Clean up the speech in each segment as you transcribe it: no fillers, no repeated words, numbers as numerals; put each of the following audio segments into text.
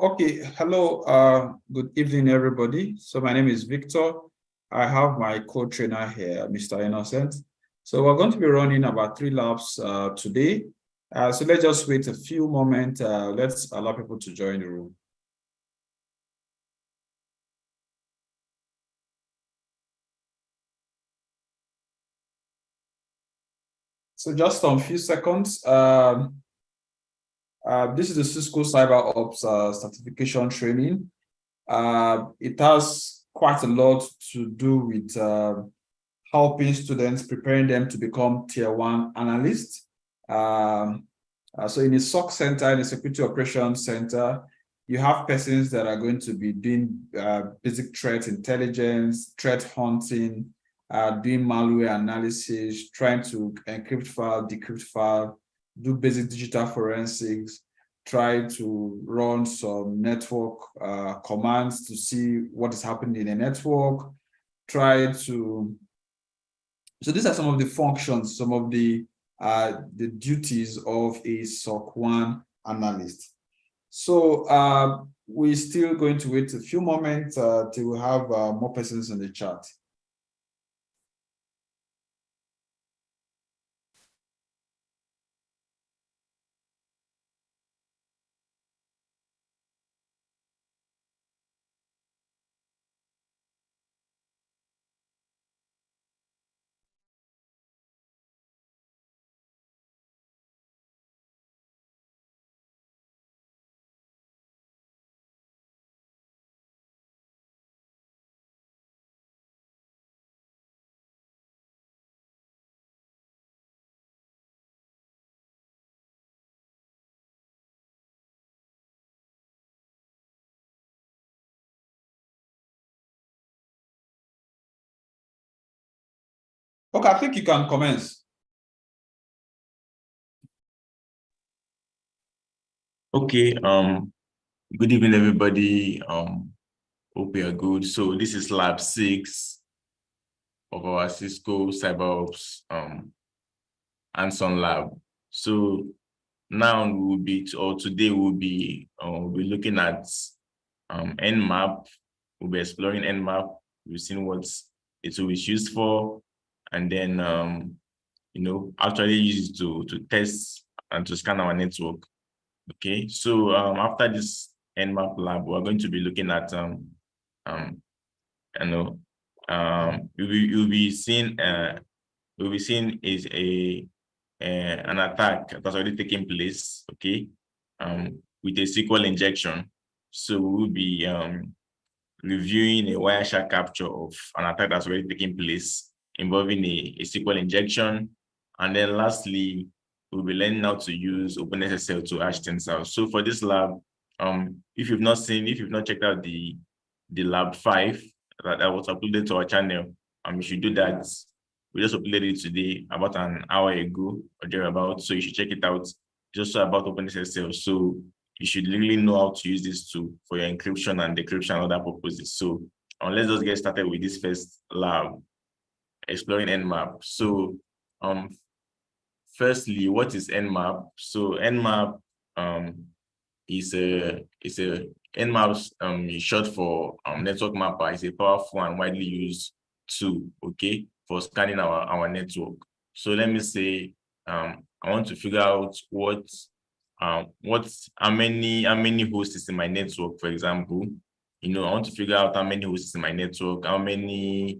Okay, hello, good evening, everybody. So my name is Victor. I have my co-trainer here, Mr. Innocent. So we're going to be running about 3 labs today. So let's just wait a few moments. Let's allow people to join the room. So just a few seconds. This is the Cisco CyberOps certification training. It has quite a lot to do with helping students, preparing them to become tier 1 analysts. So in a SOC center, in a security operations center, you have persons that are going to be doing basic threat intelligence, threat hunting, doing malware analysis, trying to encrypt file, decrypt file, do basic digital forensics, try to run some network commands to see what is happening in a network, try to... So these are some of the functions, some of the duties of a SOC 1 analyst. So we're still going to wait a few moments till we have more persons in the chat. Okay, I think you can commence. Okay, good evening, everybody. Hope you are good. So this is lab 6 of our Cisco CyberOps hands-on lab. So now today we'll be looking at Nmap. We'll be exploring Nmap. We've seen what it will be used for, and then actually use it to test and to scan our network. Okay, so after this Nmap lab, we're going to be looking at you'll be seeing is an attack that's already taking place. Okay, with a SQL injection. So we'll be reviewing a Wireshark capture of an attack that's already taking place involving a SQL injection, and then lastly, we'll be learning how to use OpenSSL to hash things out. So for this lab, if you've not checked out the lab 5 that was uploaded to our channel, you should do that. We just uploaded it today about an hour ago or thereabouts. So you should check it out. Just about OpenSSL. So you should really know how to use this tool for your encryption and decryption and other purposes. So let's just get started with this first lab, exploring Nmap. So firstly, what is Nmap? So Nmap is Nmap short for network mapper. Is a powerful and widely used tool, okay, for scanning our network. So let me say I want to figure out how many hosts is in my network, for example. I want to figure out how many hosts is in my network, how many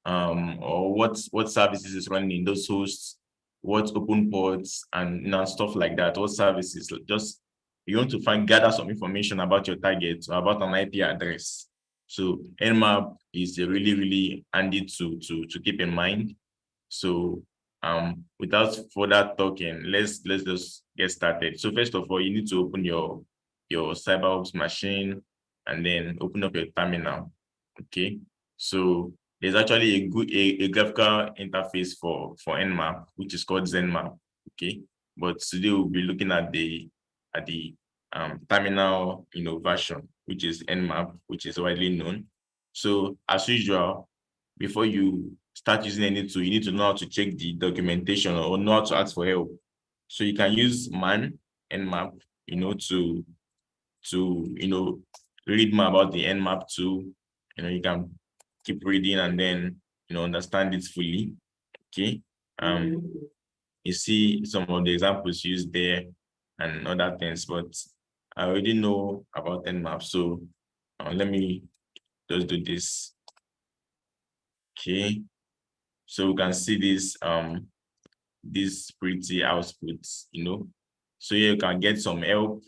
or what services is running in those hosts, what open ports and stuff like that, what services. Just you want to gather some information about your target or about an IP address. So Nmap is a really, really handy to keep in mind. So without further talking, let's just get started. So first of all, you need to open your CyberOps machine and then open up your terminal. Okay, so there's actually a graphical interface for Nmap, which is called Zenmap. Okay, but today we'll be looking at the terminal version, which is Nmap, which is widely known. So as usual, before you start using any tool, you need to know how to check the documentation or know how to ask for help. So you can use man Nmap, to to read more about the Nmap tool. You can keep reading and then understand it fully. Okay. You see some of the examples used there and other things, but I already know about Nmap, so let me just do this. Okay, so we can see this pretty outputs, so here you can get some help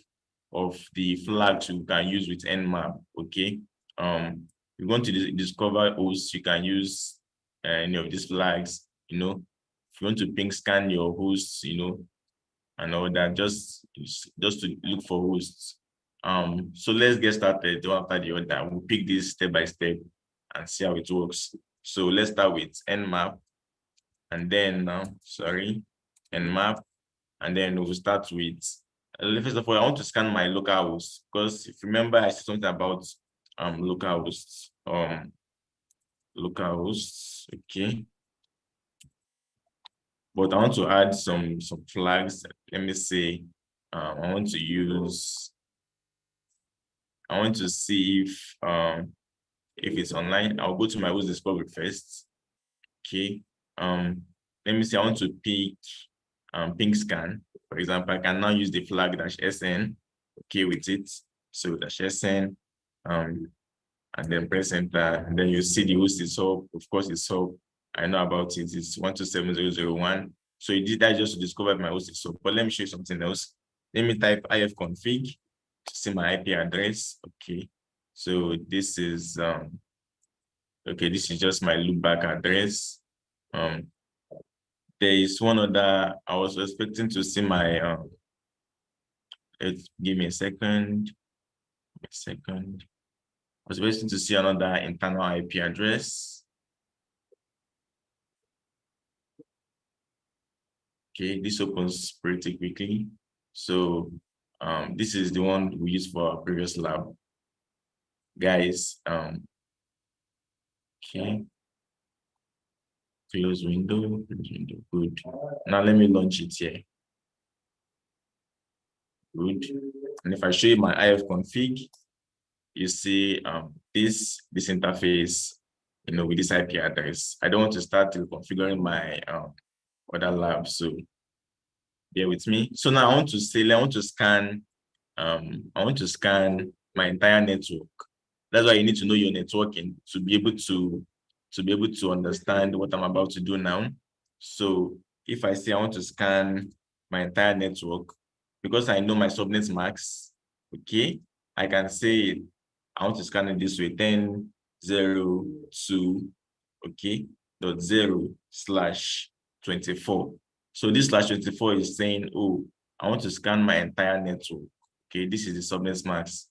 of the flags you can use with Nmap. Okay, you want to discover hosts, you can use any of these flags. If you want to ping scan your hosts, and all that, just to look for hosts. So let's get started one after the other. We'll pick this step by step and see how it works. So let's start with Nmap, and then Nmap, and then we'll start with. First of all, I want to scan my local host, because if you remember, I said something about local hosts. Okay. But I want to add some flags. Let me say, I want to see if it's online. I'll go to my host discovery first. Okay. Let me see. I want to pick ping scan. For example, I can now use the flag -sn. Okay, with it. So -sn. And then press enter, and then you see the host is up. Of course, it's up. I know about it. It's 127.0.0.1. So it did that just to discover my host is up. But let me show you something else. Let me type ifconfig to see my IP address. Okay. So this is this is just my loopback address. There is one other. I was expecting to see my give me a second. I was waiting to see another internal IP address. Okay, this opens pretty quickly. So this is the one we used for our previous lab. Guys, okay. Close window, good. Now let me launch it here. Good. And if I show you my ifconfig, you see this interface, with this IP address. I don't want to start configuring my other lab, so bear with me. So now I want to scan my entire network. That's why you need to know your networking to be able to understand what I'm about to do now. So if I say I want to scan my entire network, because I know my subnet max, okay, I can say I want to scan it this way: 10.0.2, okay, .0/24. So this /24 is saying, oh, I want to scan my entire network. Okay, this is the subnet max.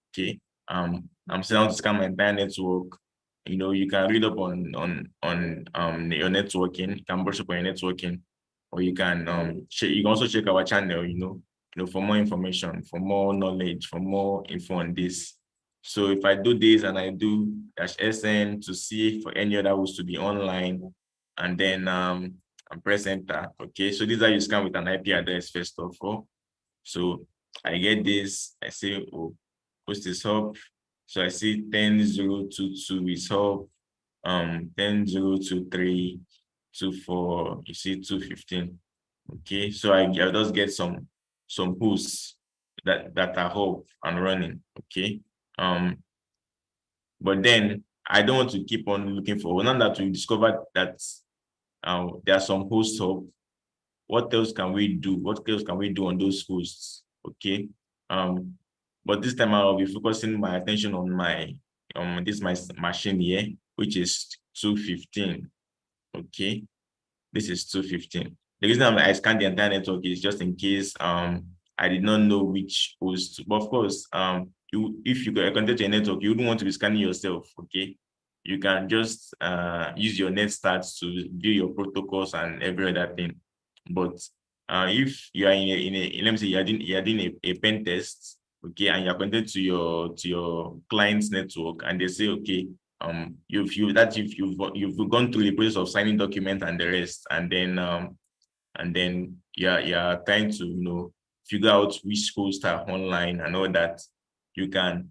Okay, I'm saying I want to scan my entire network. You can read up on your networking. You can brush up on your networking, or you can you can also check our channel. For more information, for more knowledge, for more info on this. So if I do this and I do -sn to see for any other host to be online, and then I press enter. Okay, so these are you scan with an IP address first of all. So I get this. I say, oh, host is up. So I see 10.0.2.2 is up. 10.0.2.3.2.4. You see 2.15. Okay, so I just get some hosts that are up and running. Okay. But then I don't want to keep on looking for. Now that we discovered that there are some hosts up, what else can we do? What else can we do on those hosts? Okay. But this time I'll be focusing my attention on my my machine here, which is 215. Okay. This is 215. The reason I scanned the entire network is just in case I did not know which host. But of course, if you connect to a network, you wouldn't want to be scanning yourself. Okay, you can just use your net stats to view your protocols and every other thing. But if you are let me say you're doing a pen test, okay, and you're connected to your client's network, and they say, okay, you've gone through the process of signing document and the rest, and then you're trying to figure out which hosts are online and all that. you can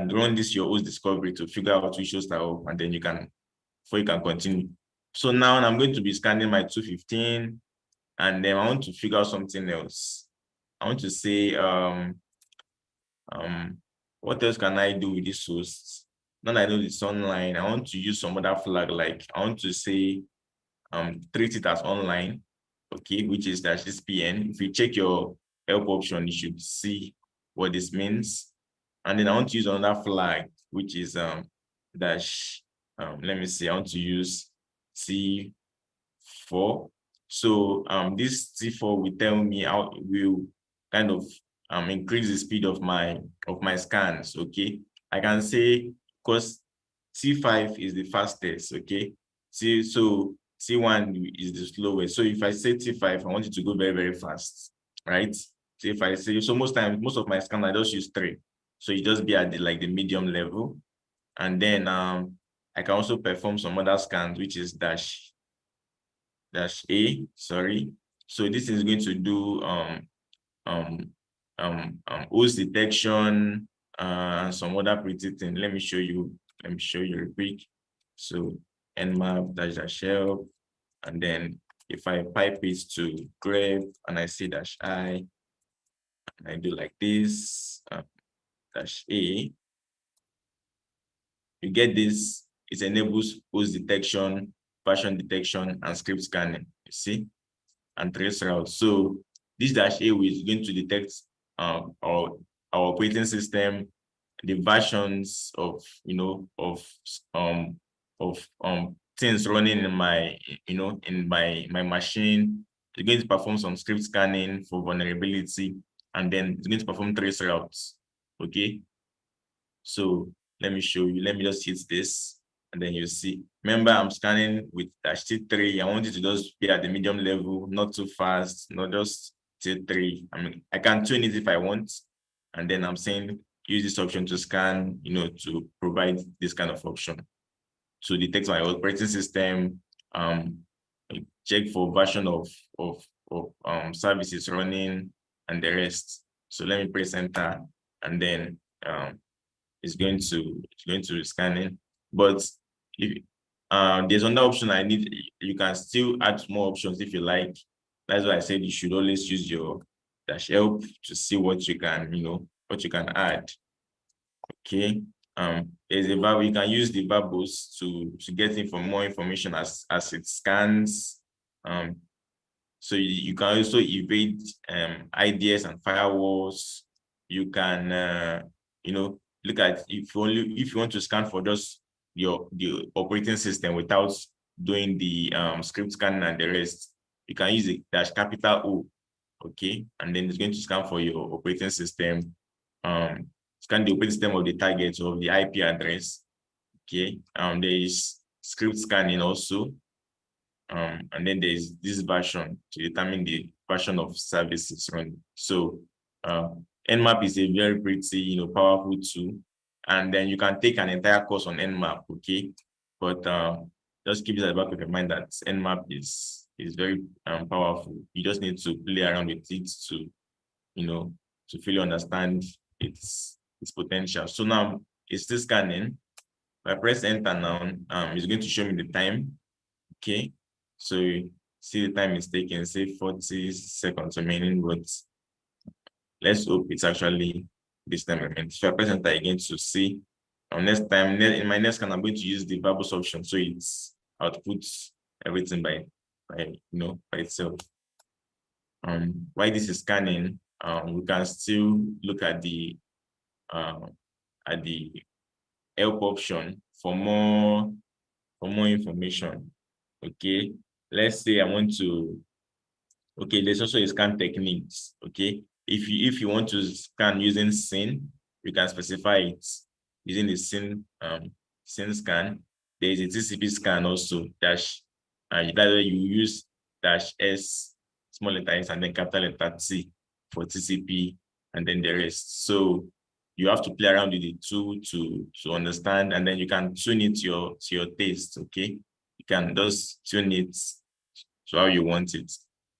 run this your host discovery to figure out which hosts are up, and then before you can continue. So now I'm going to be scanning my 215, and then I want to figure out something else. I want to say, what else can I do with this host? Now that I know it's online, I want to use some other flag, like I want to say, treat it as online, okay, which is -this PN. If you check your help option, you should see what this means. And then I want to use another flag, which is dash, let me see, I want to use C4. So this C4 will tell me how will kind of increase the speed of my scans, okay? I can say, because C5 is the fastest, okay? So C1 is the slowest. So if I say T5, I want it to go very, very fast, right? So if I say, so most of my scans, I just use 3. So you just be at the medium level. And then I can also perform some other scans, which is dash A, sorry. So this is going to do host detection and some other pretty thing. Let me show you real quick. So Nmap dash help, and then if I pipe it to grep and I say -I, and I do like this, dash A, you get this. It enables host detection, version detection, and script scanning, you see, and trace routes. So this -A is going to detect our operating system, the versions of things running in my my machine. It's going to perform some script scanning for vulnerability, and then it's going to perform trace routes. Okay, so let me show you. Let me just hit this, and then you see. Remember, I'm scanning with -T3. I want it to just be at the medium level, not too fast, not just T3. I mean, I can tune it if I want, and then I'm saying use this option to scan, to provide this kind of option to detect my operating system, check for version of services running, and the rest. So let me press enter, and then it's going to scan it. But if there's another option I need, you can still add more options if you like. That's why I said you should always use your -help to see what you can add. Okay. There's a variable, you can use the variables to get more information as it scans. So you can also evade IDS and firewalls. You can look at if you want to scan for just the operating system without doing the script scanning and the rest, you can use the -O, okay, and then it's going to scan for your operating system, scan the operating system of the target of the IP address, okay. There is script scanning also, and then there's this version to determine the version of services running. So Nmap is a very pretty powerful tool, and then you can take an entire course on Nmap, okay. But just keep it at the back of your mind that Nmap is very powerful. You just need to play around with it to to fully understand its potential. So now it's still scanning. If I press enter now, it's going to show me the time. Okay, so see the time is taking, say 40 seconds remaining, but let's hope it's actually this time remaining. So I press enter again to see. Next time, in my next scan, I'm going to use the variables option, so it's outputs everything by itself. While this is scanning, we can still look at the help option for more information. Okay, let's say I want to. Okay, there's also a scan techniques. Okay, if you want to scan using SYN, you can specify it using the SYN scan. There is a TCP scan also dash, that way you use -S, small letter S, and then capital letter T for TCP, and then the rest. So you have to play around with the tool to understand, and then you can tune it to your taste. Okay, you can just tune it to how you want it.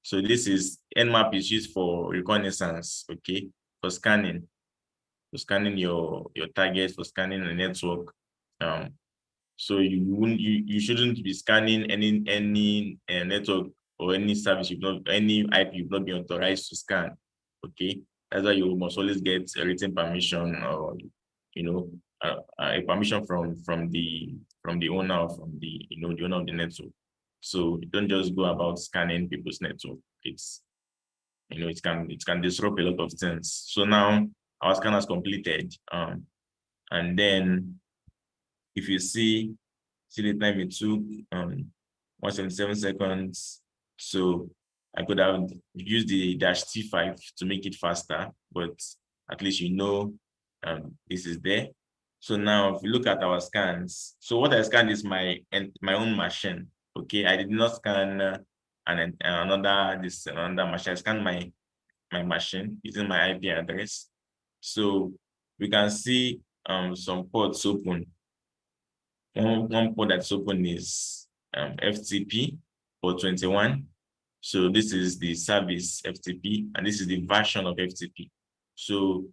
So this is Nmap is used for reconnaissance, okay, for scanning. scanning your targets, for scanning the network. So you shouldn't be scanning any network or any service any IP you've not been authorized to scan. Okay, that's why you must always get a written permission, or a permission from the owner, or from the the owner of the network. So you don't just go about scanning people's network. It can disrupt a lot of things. So now our scan has completed, and then if you see the time it took, 177 seconds. So I could have used the -T5 to make it faster, but at least this is there. So now if you look at our scans, so what I scanned is my own machine. Okay, I did not scan another machine. I scanned my machine using my IP address. So we can see some ports open. One port that's open is FTP port 21. So this is the service FTP, and this is the version of FTP. So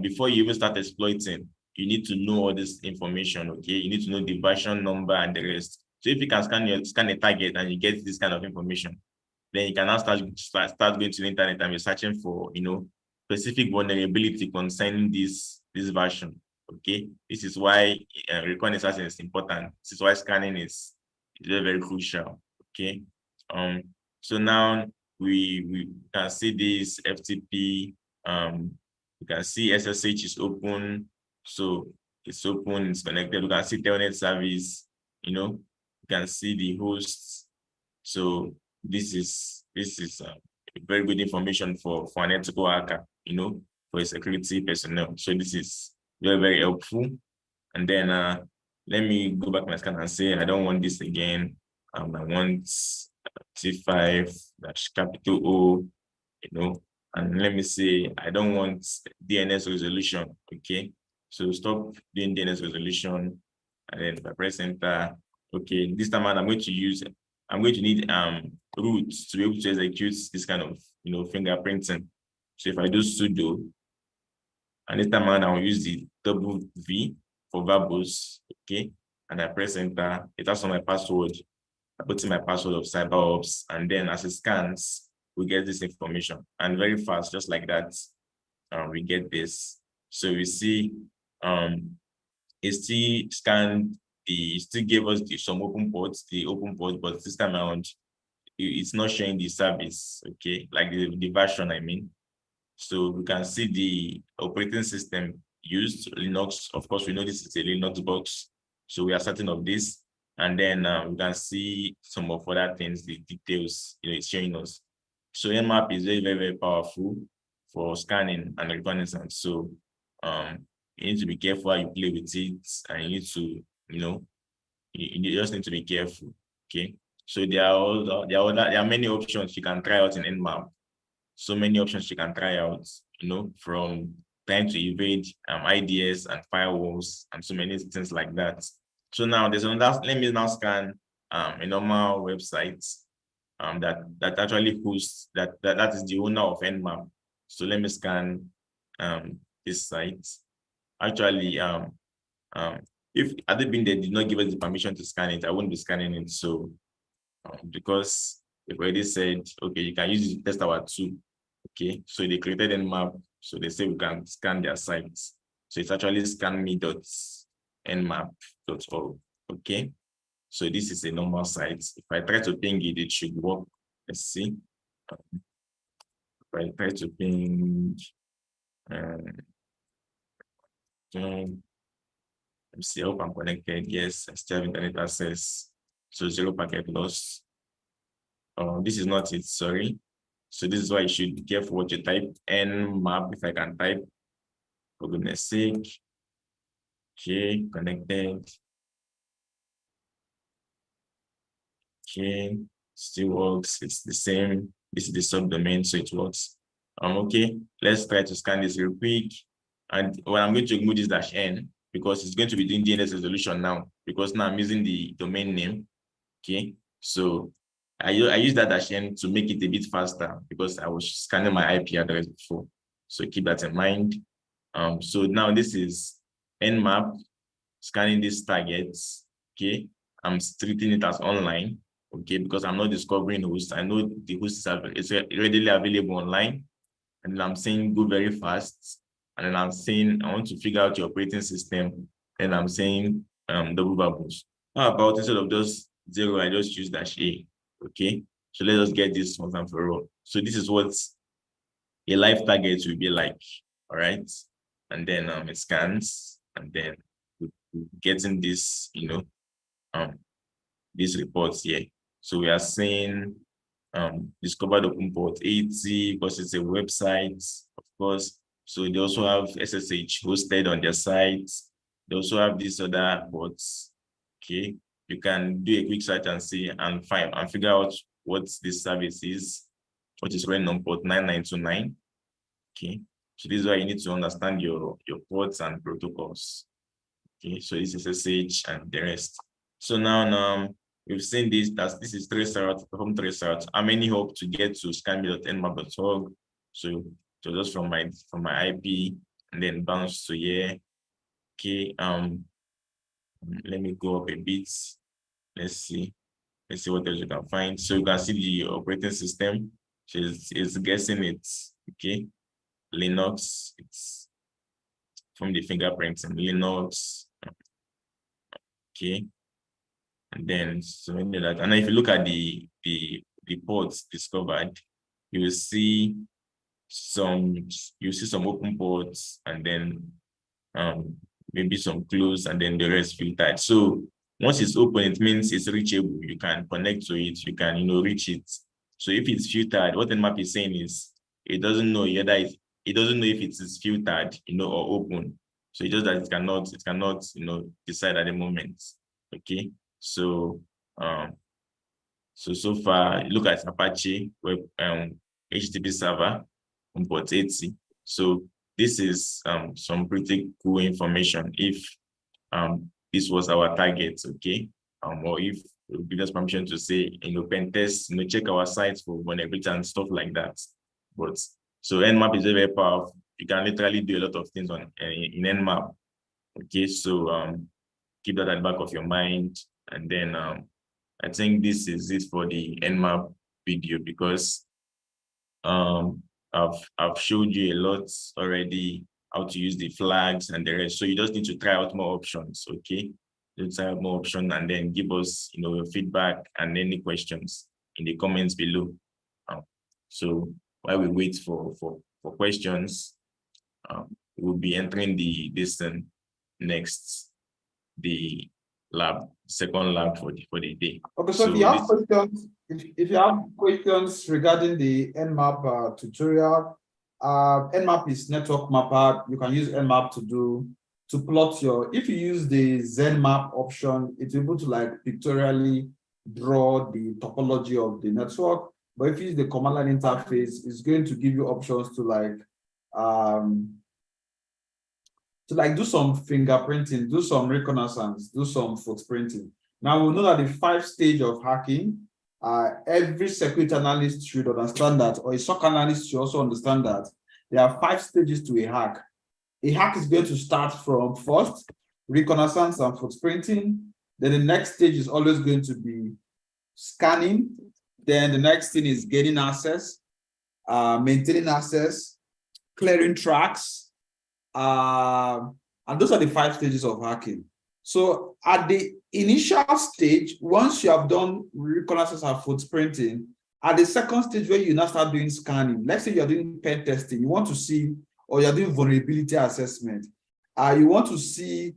before you even start exploiting, you need to know all this information. Okay, you need to know the version number and the rest. So if you can scan a target and you get this kind of information, then you can now start going to the internet and be searching for specific vulnerability concerning this version. Okay, this is why reconnaissance is important. This is why scanning is very, very crucial. Okay, so now we can see this FTP. We can see SSH is open, so it's open, it's connected. We can see telnet service. You can see the hosts. So this is very good information for an ethical hacker, for a security personnel. So this is very, very helpful. And then let me go back my scan and say I don't want this again. I want T5 capital O, and let me say I don't want DNS resolution. Okay, so stop doing DNS resolution, and then if I press enter, okay, this time I'm going to need root to be able to execute this kind of fingerprinting. So if I do sudo, and this time I'll use the double V for verbose, okay, and I press enter, it has on my password. I put in my password of CyberOps, and then as it scans, we get this information, and very fast, just like that, we get this. So we see it still scanned it still gave us some open ports, but this time around, it's not showing the service, okay, like the version, I mean. So we can see the operating system used, Linux. Of course, we know this is a Linux box, so we are certain of this. And then we can see some of other things, the details, it's showing us. So Nmap is very, very, very powerful for scanning and reconnaissance. So you need to be careful how you play with it, and you need to, you just need to be careful. Okay. So there are many options you can try out in Nmap. So many options you can try out, from trying to evade IDS and firewalls and so many things like that. So now there's another, let me now scan a normal website that actually hosts that is the owner of Nmap. So let me scan this site. Actually, if had it been they did not give us the permission to scan it, I wouldn't be scanning it. So because they've already said, okay, you can use test our tool. Okay, so they created Nmap, so they say we can scan their sites. So it's actually scanme.nmap.org. Okay, so this is a normal site. If I try to ping it, it should work. Let's see. If I try to ping, let's see, I hope I'm connected. Yes, I still have internet access. So 0 packet loss. This is not it, sorry. So this is why you should be careful what you type. Nmap, if I can type, for goodness sake. Okay, connected. Okay, still works. It's the same. This is the subdomain, so it works. Okay, let's try to scan this real quick. And what I'm going to remove this -n because it's going to be doing DNS resolution now, because now I'm using the domain name. Okay, so I use that -n to make it a bit faster because I was scanning my IP address before. So keep that in mind. So now this is Nmap scanning these targets. Okay, I'm treating it as online. Okay, because I'm not discovering hosts. I know the host is readily available online, and then I'm saying go very fast, and then I'm saying I want to figure out your operating system, and I'm saying double bubbles. How about instead of just 0, I just use -a? Okay, so let us get this once and for all. So this is what a live target will be like. All right, and then it scans, and then we're getting this, these reports here. So we are saying discovered open port 80 because it's a website, of course. So they also have SSH hosted on their site. They also have these other ports. Okay, you can do a quick search and see and find and figure out what this service is, what is running on port 9929. Okay, so this is why you need to understand your ports and protocols. Okay, so this is SSH and the rest. So now we've seen this, that this is traceroute, perform traceroute. How many hope to get to scanme.nmap.org? So just from my IP and then bounce to here. Okay, let me go up a bit. Let's see what else you can find. So you can see the operating system. So it's guessing it's okay. Linux, it's from the fingerprints and Linux. Okay. And then so maybe that, and if you look at the ports discovered, you will see some open ports, and then maybe some closed, and then the rest filtered. So once it's open, it means it's reachable. You can connect to it, you can reach it. So if it's filtered, what Nmap is saying is it doesn't know if it is filtered, or open. So it just that it cannot, decide at the moment. Okay. So so far, look at Apache web HTTP server on port 80. So this is some pretty cool information if this was our target, okay? Or if it will give us permission to say, pen test, check our sites for vulnerability and stuff like that. But so Nmap is very powerful. You can literally do a lot of things in Nmap. Okay, so keep that at the back of your mind. And then I think this is it for the Nmap video, because I've showed you a lot already how to use the flags and the rest. So you just need to try out more options, okay? You try out more options and then give us your feedback and any questions in the comments below. So while we wait for questions, we'll be entering this next, the second lab for the day. Okay, so if you have questions, if you have questions regarding the Nmap tutorial, Nmap is network mapper. You can use Nmap to plot if you use the ZenMap option, it's able to pictorially draw the topology of the network. But if you use the command line interface, it's going to give you options to do some fingerprinting, do some reconnaissance, do some footprinting. Now we know that the 5 stage of hacking, every security analyst should understand that, or a SOC analyst should also understand that there are 5 stages to a hack. A hack is going to start from first, reconnaissance and footprinting. Then the next stage is always going to be scanning. Then the next thing is gaining access, maintaining access, clearing tracks. And those are the 5 stages of hacking. So at the initial stage, once you have done reconnaissance and footprinting, at the second stage where you now start doing scanning, let's say you're doing pen testing, you want to see, or you're doing vulnerability assessment, you want to see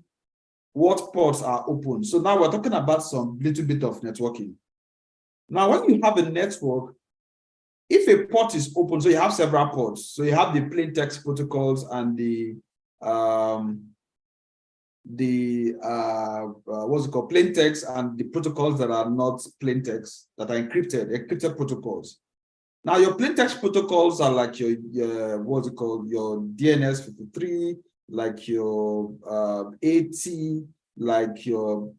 what ports are open. So now we're talking about some little bit of networking. Now, when you have a network, if a port is open, so you have several ports. So you have the plain text protocols and the what's it called, plain text, and the protocols that are not plain text, that are encrypted protocols. Now your plain text protocols are like your what's it called, your DNS 53, like your AT, like your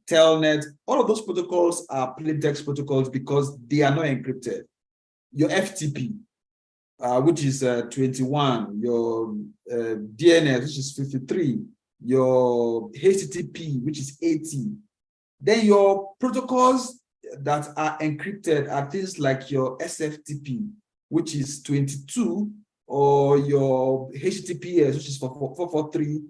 Telnet. All of those protocols are plain text protocols because they are not encrypted. Your FTP, which is 21, your DNS, which is 53, your HTTP, which is 80. Then your protocols that are encrypted are things like your SFTP, which is 22, or your HTTPS, which is 443,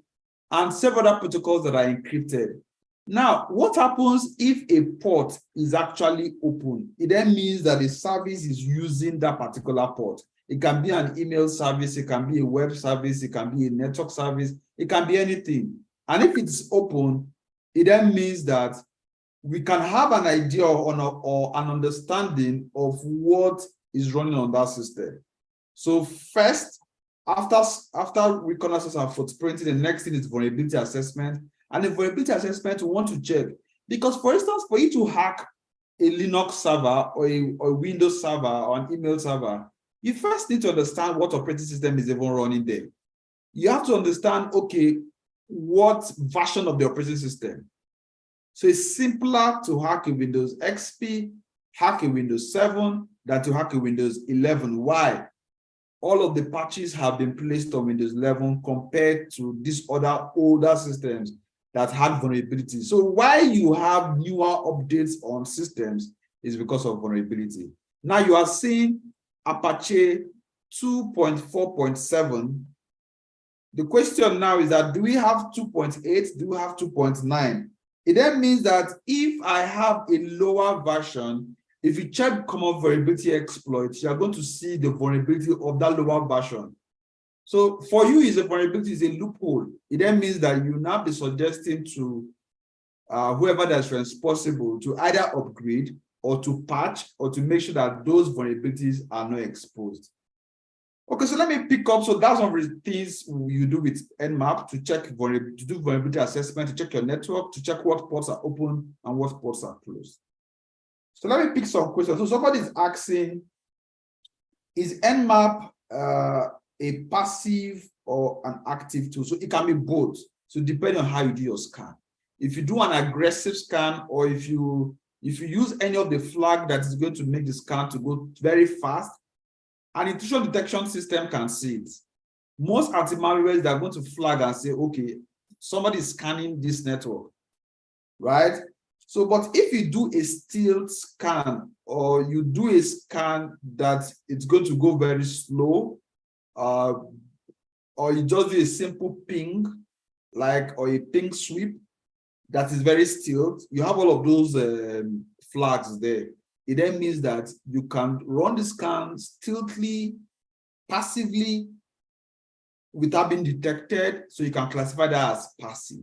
and several other protocols that are encrypted. Now, what happens if a port is actually open? It then means that the service is using that particular port. It can be an email service, it can be a web service, it can be a network service, it can be anything. And if it's open, it then means that we can have an idea or an understanding of what is running on that system. So first, after reconnaissance and footprinting, the next thing is vulnerability assessment. And the vulnerability assessment, we want to check. Because, for instance, for you to hack a Linux server or a Windows server or an email server, you first need to understand what operating system is even running there. You have to understand, okay, what version of the operating system. So it's simpler to hack a Windows XP, hack a Windows 7, than to hack a Windows 11. Why? All of the patches have been placed on Windows 11 compared to these other older systems that had vulnerability. So why you have newer updates on systems is because of vulnerability. Now you are seeing Apache 2.4.7. The question now is that, do we have 2.8? Do we have 2.9? It then means that if I have a lower version, if you check common vulnerability exploits, you are going to see the vulnerability of that lower version. So for you, is a vulnerability is a loophole. It then means that you now be suggesting to whoever that's responsible to either upgrade or to patch or to make sure that those vulnerabilities are not exposed. Okay, so let me pick up. So that's one of the things you do with Nmap to check vulnerability, to do vulnerability assessment, to check your network, to check what ports are open and what ports are closed. So let me pick some questions. So somebody is asking, is Nmap a passive or an active tool? So it can be both. So depending on how you do your scan. If you do an aggressive scan, or if you use any of the flag that is going to make the scan to go very fast, an intrusion detection system can see it. Most anti-malwares, they're going to flag and say, okay, somebody is scanning this network, right? So, but if you do a stealth scan, or you do a scan that it's going to go very slow, or you just do a simple ping, or a ping sweep that is very stealth, you have all of those flags there. It then means that you can run the scan stealthily, passively, without being detected, so you can classify that as passive.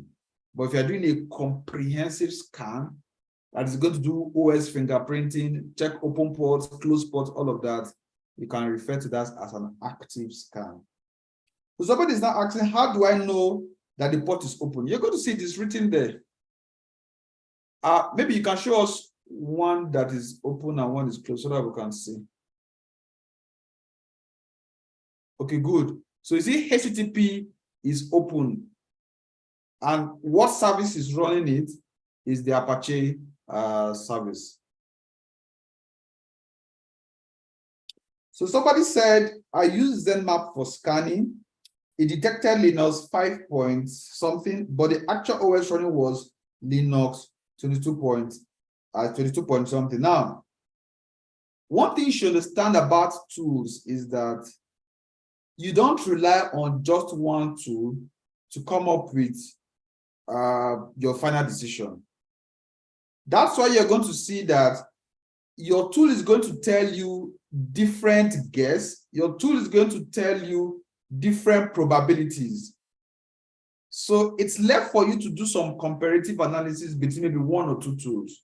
But if you're doing a comprehensive scan that is going to do OS fingerprinting, check open ports, close ports, all of that, you can refer to that as an active scan. So somebody is now asking, how do I know that the port is open? You're going to see this written there. Maybe you can show us one that is open and one is closed so that we can see. Okay, good. So you see HTTP is open, and what service is running it is the Apache service. So somebody said, I use Nmap for scanning. It detected Linux 5 point something, but the actual OS running was Linux 22 point something. Now, one thing you should understand about tools is that you don't rely on just one tool to come up with your final decision. That's why you're going to see that your tool is going to tell you different guess. Your tool is going to tell you different probabilities. So it's left for you to do some comparative analysis between maybe one or two tools,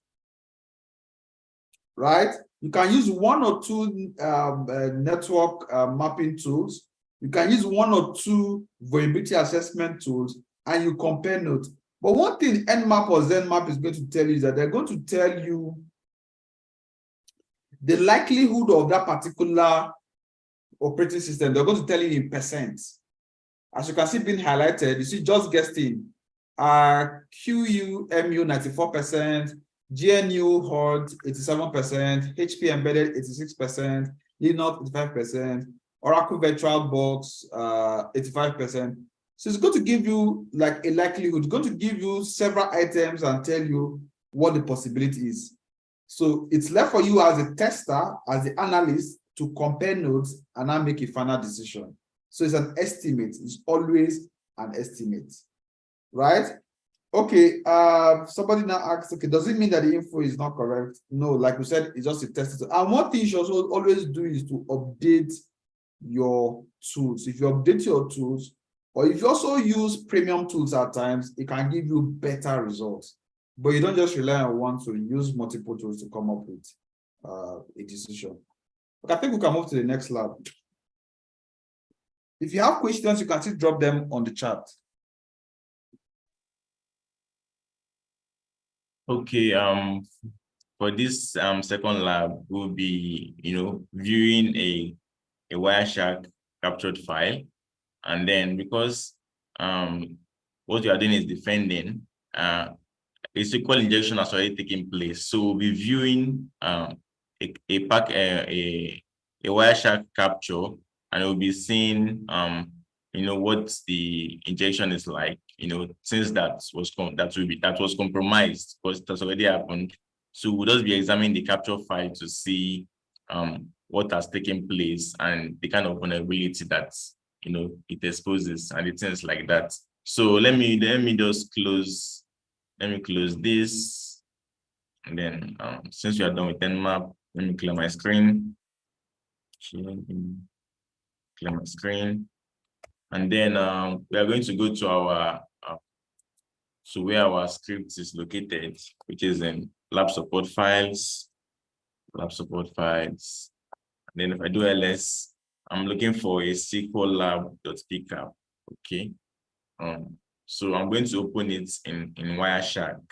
right? You can use one or two network mapping tools. You can use one or two vulnerability assessment tools, and you compare notes. But one thing Nmap or Zenmap is going to tell you is that they're going to tell you the likelihood of that particular operating system. They're going to tell you in percent. As you can see being highlighted, you see just guessing, QU, MU 94%, GNU HORD 87%, HP embedded 86%, Linux 85%, Oracle VirtualBox, 85%. So it's going to give you like a likelihood. It's going to give you several items and tell you what the possibility is. So it's left for you as a tester, as the analyst, to compare notes and now make a final decision. So it's an estimate. It's always an estimate, right? Okay, somebody now asks, okay, does it mean that the info is not correct? No, like we said, it's just a test. And one thing you should also always do is to update your tools. If you update your tools, or if you also use premium tools at times, it can give you better results. But you don't just rely on one tool, use multiple tools to come up with a decision. But I think we can move to the next lab. If you have questions, you can still drop them on the chat. Okay, for this second lab, we'll be, viewing a Wireshark captured file. And then because what you are doing is defending, a SQL injection has already taken place. So we'll be viewing a Wireshark capture, and we'll be seeing what the injection is like, since that was compromised because it has already happened. So we'll just be examining the capture file to see what has taken place and the kind of vulnerability that it exposes and the things like that. So let me just close. Let me close this, and then since we are done with Nmap, let me clear my screen. Clear my screen, and then we are going to go to our where our script is located, which is in lab support files. Lab support files. And then if I do ls, I'm looking for a SQL lab.pcap. Okay. So I'm going to open it in Wireshark.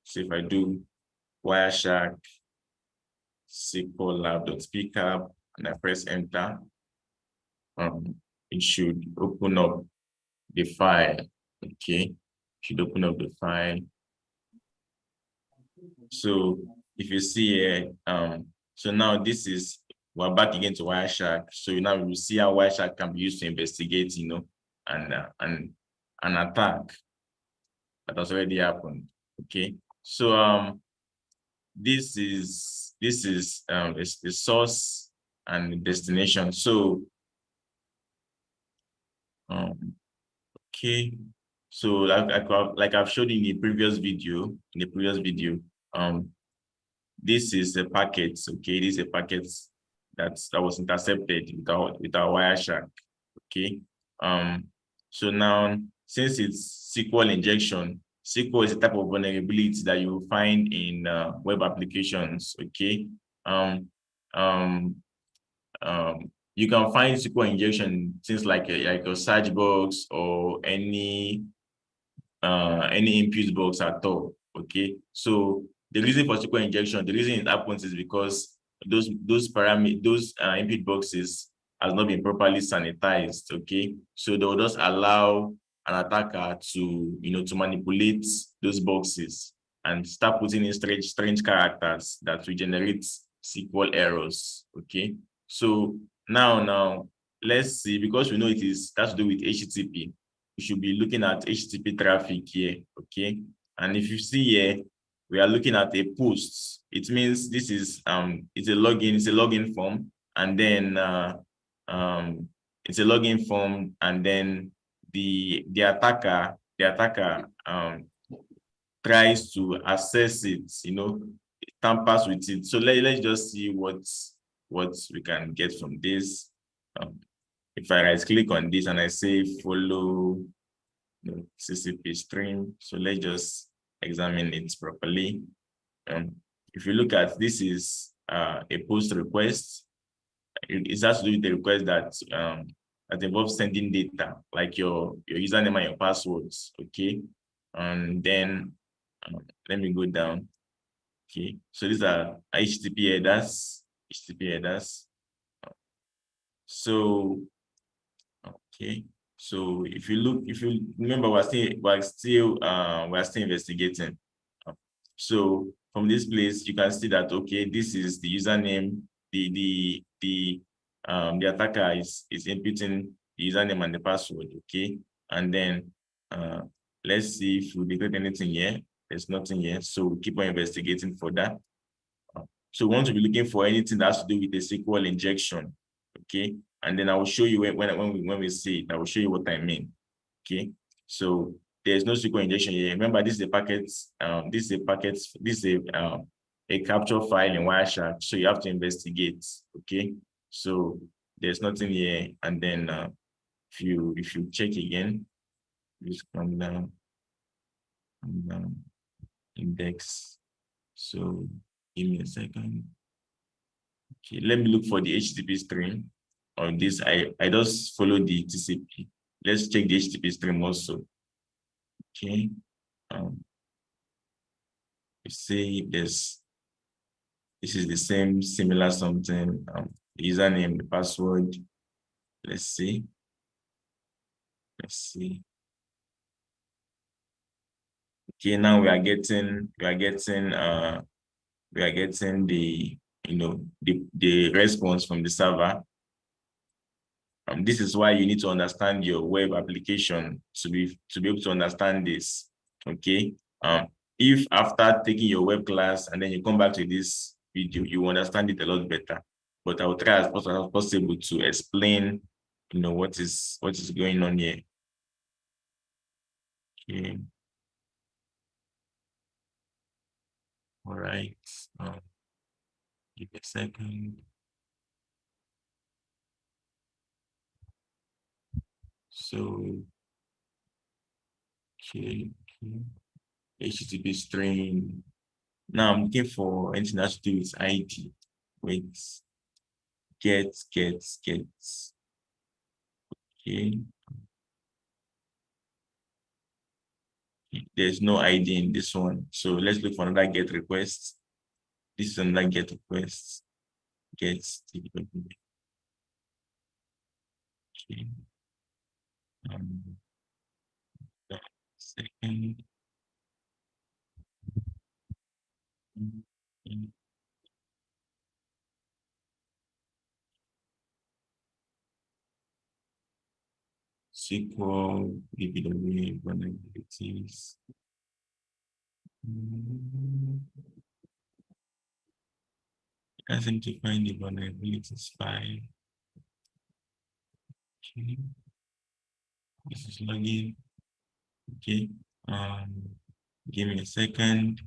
So if I do Wireshark SQL lab.pcap and I press enter, it should open up the file. Okay. Should open up the file. So if you see here, so now we're back again to Wireshark. So now we will see how Wireshark can be used to investigate, an attack that has already happened. Okay. So this is the source and the destination. So okay. So like I've showed in the previous video, this is a packet. Okay, this is a packet that was intercepted with our Wireshark. Okay. So now, since it's SQL injection, SQL is a type of vulnerability that you will find in web applications. Okay. You can find SQL injection things like a search box or any input box at all. Okay. So the reason for SQL injection, the reason it happens is because those input boxes has not been properly sanitized. Okay. So they will just allow an attacker to manipulate those boxes and start putting in strange characters that will generate SQL errors. Okay. So now let's see, because we know it has to do with HTTP. We should be looking at HTTP traffic here. Okay. And if you see here, we are looking at a post. It means this is it's a login form, and then it's a login form, and then the attacker tries to access it, tampers with it. So let's just see what we can get from this. If I right click on this and I say follow CCP stream, so let's just examine it properly. If you look at this, is a post request. It has to do with the request that involves sending data, like your username and your passwords. Okay, and then let me go down. Okay, so these are HTTP headers. So okay, so if you remember, we're still investigating. So from this place, you can see that, okay, this is the username, the the attacker is inputting the username and the password, okay? And then let's see if we detect anything here. There's nothing here, so we keep on investigating for that. So we want to be looking for anything that has to do with the SQL injection, okay? And then I will show you when we see it, I will show you what I mean, okay? So there's no SQL injection here. Remember, this is a packet. This is a capture file in Wireshark. So you have to investigate, okay? So there's nothing here. And then if you check again, just come down, index. So give me a second. Okay, let me look for the HTTP stream on this. I just follow the TCP. Let's check the HTTP stream also. Okay. You see this is the same, similar something. The username, the password. Let's see. Let's see. Okay, now we are getting the the response from the server. This is why you need to understand your web application to be able to understand this. Okay. If after taking your web class and then you come back to this video, you understand it a lot better. But I will try as much as possible to explain, what is going on here. Okay. All right. Give me a second. So, okay. HTTP string. Now I'm looking for anything that has to do with ID. Wait. Get. Okay. There's no ID in this one. So let's look for another get request. This is another get request. Get. Okay. Second. SQL, VBW, vulnerabilities. I seem to find the vulnerabilities file. Okay. This is login. Okay. Give me a second.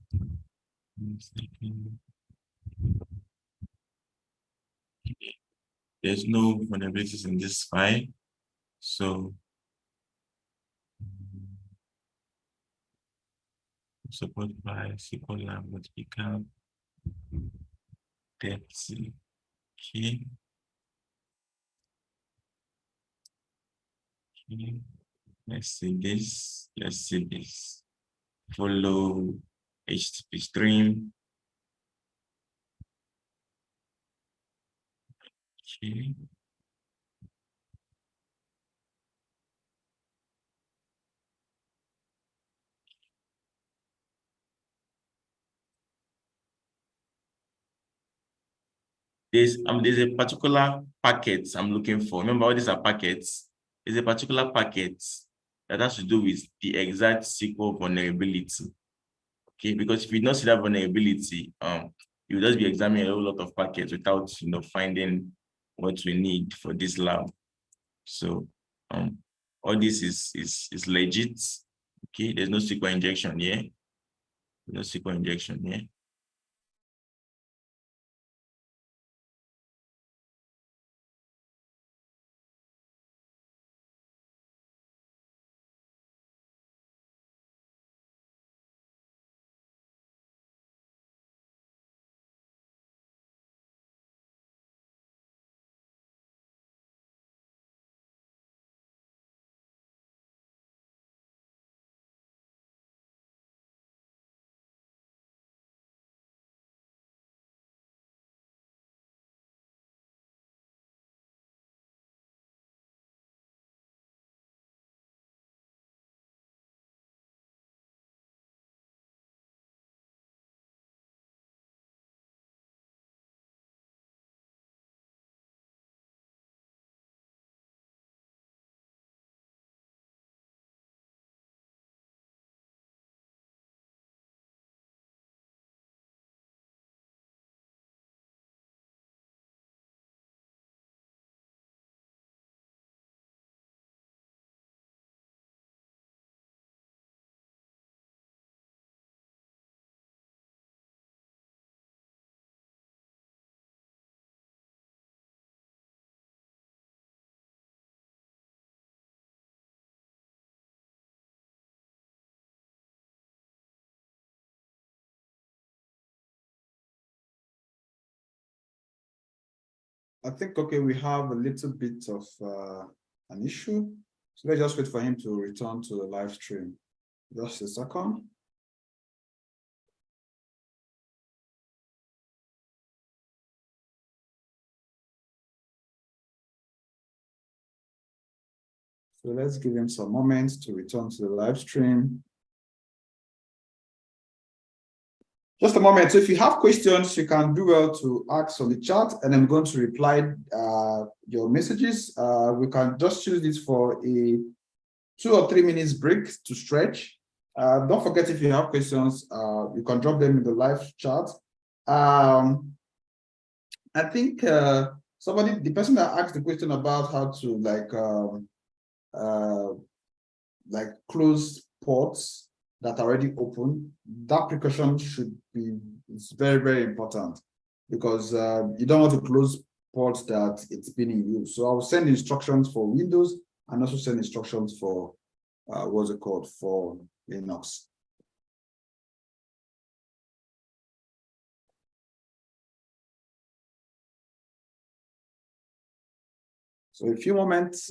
There's no vulnerabilities in this file. So support by SQL lab would become depth. Okay. Let's see this. Let's see this. Follow HTTP stream. Okay. There's a particular packet I'm looking for. Remember, all these are packets. There's a particular packet that has to do with the exact SQL vulnerability. Okay, because if you don't see that vulnerability, you'll just be examining a whole lot of packets without finding what we need for this lab. So all this is legit. Okay, there's no SQL injection here. No SQL injection here. I think, okay, we have a little bit of an issue. So let's just wait for him to return to the live stream. Just a second. So let's give him some moments to return to the live stream. Just a moment. So if you have questions, you can do well to ask on the chat, and I'm going to reply your messages. We can just use this for a 2 or 3 minutes break to stretch. Don't forget, if you have questions, you can drop them in the live chat. I think the person that asked the question about how to like close ports that are already open, that precaution it's very, very important, because you don't want to close ports that it's been in use. So I'll send instructions for Windows and also send instructions for what's it called, for Linux. So a few moments.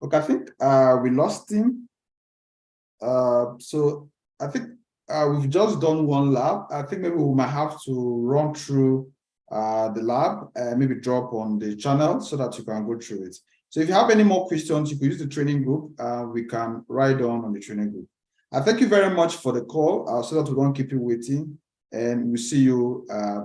Okay, I think we lost him. So I think we've just done one lab. I think maybe we might have to run through the lab and maybe drop on the channel so that you can go through it. So if you have any more questions, you can use the training group. We can write on the training group. Thank you very much for the call, so that we don't keep you waiting, and we see you